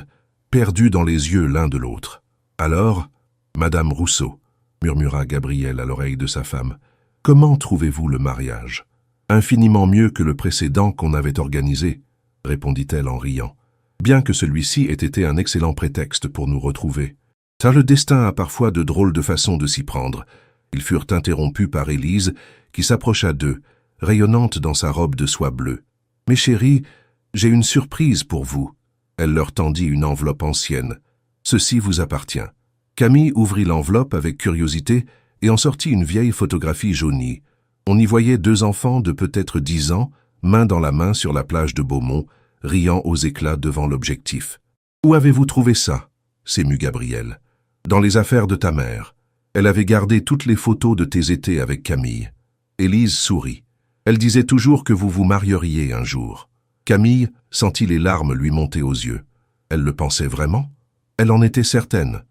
S1: perdus dans les yeux l'un de l'autre. « Alors, Madame Rousseau, » murmura Gabriel à l'oreille de sa femme, « comment trouvez-vous le mariage ?»« Infiniment mieux que le précédent qu'on avait organisé, » répondit-elle en riant. Bien que celui-ci ait été un excellent prétexte pour nous retrouver. Car le destin a parfois de drôles de façons de s'y prendre. Ils furent interrompus par Élise, qui s'approcha d'eux, rayonnante dans sa robe de soie bleue. « Mes chéris, j'ai une surprise pour vous. » Elle leur tendit une enveloppe ancienne. « Ceci vous appartient. » Camille ouvrit l'enveloppe avec curiosité et en sortit une vieille photographie jaunie. On y voyait 2 enfants de peut-être 10 ans, main dans la main sur la plage de Beaumont, riant aux éclats devant l'objectif. « Où avez-vous trouvé ça ?» s'émut Gabriel. « Dans les affaires de ta mère. Elle avait gardé toutes les photos de tes étés avec Camille. » Élise sourit. « Elle disait toujours que vous vous marieriez un jour. » Camille sentit les larmes lui monter aux yeux. Elle le pensait vraiment? Elle en était certaine.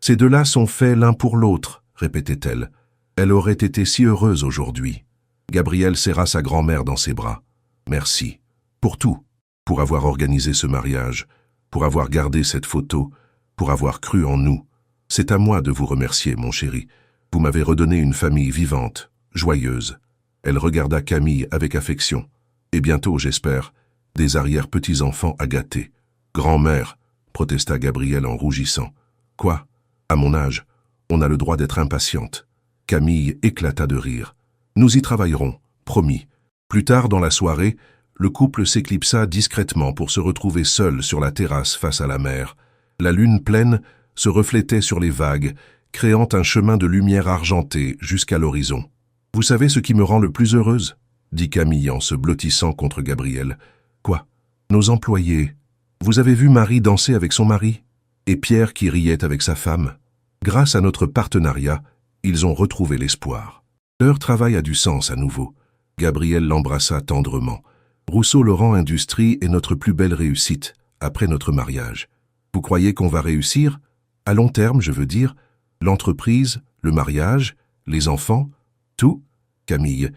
S1: Ces deux-là sont faits l'un pour l'autre, répétait-elle. Elle aurait été si heureuse aujourd'hui. Gabriel serra sa grand-mère dans ses bras. Merci. Pour tout. Pour avoir organisé ce mariage. Pour avoir gardé cette photo. Pour avoir cru en nous. C'est à moi de vous remercier, mon chéri. Vous m'avez redonné une famille vivante, joyeuse. Elle regarda Camille avec affection. Et bientôt, j'espère, des arrière-petits-enfants à gâter. Grand-mère, protesta Gabrielle en rougissant. Quoi? À mon âge, on a le droit d'être impatiente. Camille éclata de rire. Nous y travaillerons, promis. Plus tard dans la soirée, le couple s'éclipsa discrètement pour se retrouver seul sur la terrasse face à la mer. La lune pleine se reflétait sur les vagues, créant un chemin de lumière argentée jusqu'à l'horizon. « Vous savez ce qui me rend le plus heureuse ?» dit Camille en se blottissant contre Gabriel. « Quoi? Nos employés. Vous avez vu Marie danser avec son mari? Et Pierre qui riait avec sa femme? Grâce à notre partenariat, ils ont retrouvé l'espoir. Leur travail a du sens à nouveau. » Gabriel l'embrassa tendrement. « Rousseau-Laurent Industrie est notre plus belle réussite, après notre mariage. Vous croyez qu'on va réussir? À long terme, je veux dire. L'entreprise, le mariage, les enfants, tout. Camille,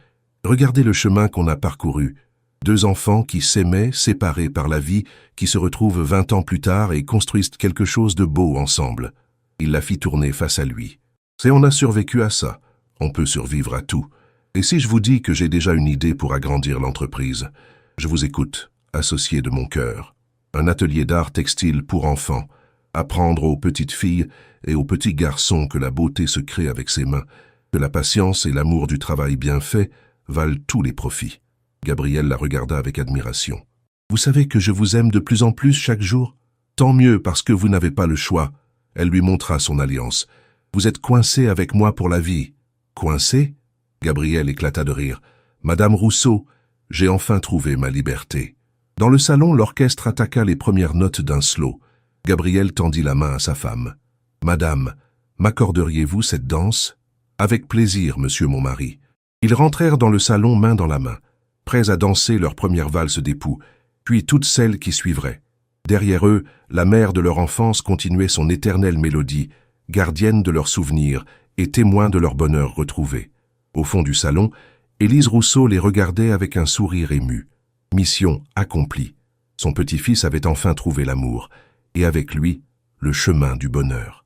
S1: regardez le chemin qu'on a parcouru. 2 enfants qui s'aimaient, séparés par la vie, qui se retrouvent 20 ans plus tard et construisent quelque chose de beau ensemble. » Il la fit tourner face à lui. « C'est on a survécu à ça. On peut survivre à tout. Et si je vous dis que j'ai déjà une idée pour agrandir l'entreprise? Je vous écoute, associé de mon cœur. Un atelier d'art textile pour enfants. Apprendre aux petites filles et aux petits garçons que la beauté se crée avec ses mains, que la patience et l'amour du travail bien fait valent tous les profits. » Gabriel la regarda avec admiration. « Vous savez que je vous aime de plus en plus chaque jour? Tant mieux parce que vous n'avez pas le choix. » Elle lui montra son alliance. « Vous êtes coincé avec moi pour la vie. »« Coincé ?» Gabriel éclata de rire. « Madame Rousseau, j'ai enfin trouvé ma liberté. » Dans le salon, l'orchestre attaqua les premières notes d'un slow. Gabriel tendit la main à sa femme. « Madame, m'accorderiez-vous cette danse ?»« Avec plaisir, monsieur mon mari. » Ils rentrèrent dans le salon main dans la main, prêts à danser leur première valse d'époux, puis toutes celles qui suivraient. Derrière eux, la mère de leur enfance continuait son éternelle mélodie, gardienne de leurs souvenirs et témoin de leur bonheur retrouvé. Au fond du salon, Élise Rousseau les regardait avec un sourire ému. Mission accomplie. Son petit-fils avait enfin trouvé l'amour, et avec lui, le chemin du bonheur.